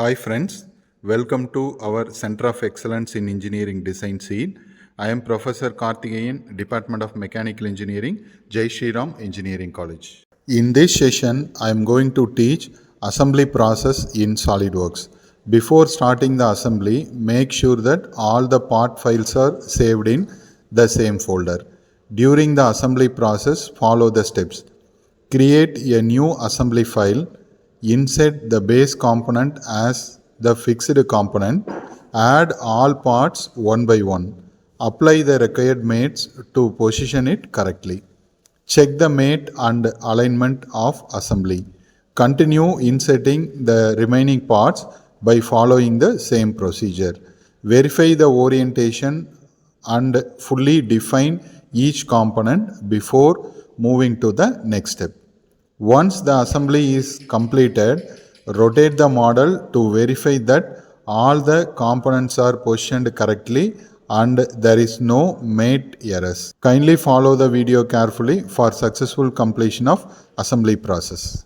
Hi friends, welcome to our Center of Excellence in Engineering Design SEED. I am Professor Karthikeyan, Department of Mechanical Engineering, JSR Engineering College. In this session, I am going to teach assembly process in SOLIDWORKS. Before starting the assembly, make sure that all the part files are saved in the same folder. During the assembly process, follow the steps. Create a new assembly file. Insert the base component as the fixed component. Add all parts one by one. Apply the required mates to position it correctly. Check the mate and alignment of assembly. Continue inserting the remaining parts by following the same procedure. Verify the orientation and fully define each component before moving to the next step. Once the assembly is completed, rotate the model to verify that all the components are positioned correctly and there is no mate errors. Kindly follow the video carefully for successful completion of assembly process.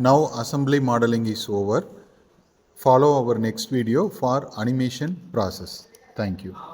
Now assembly modeling is over. Follow our next video for animation process. Thank you.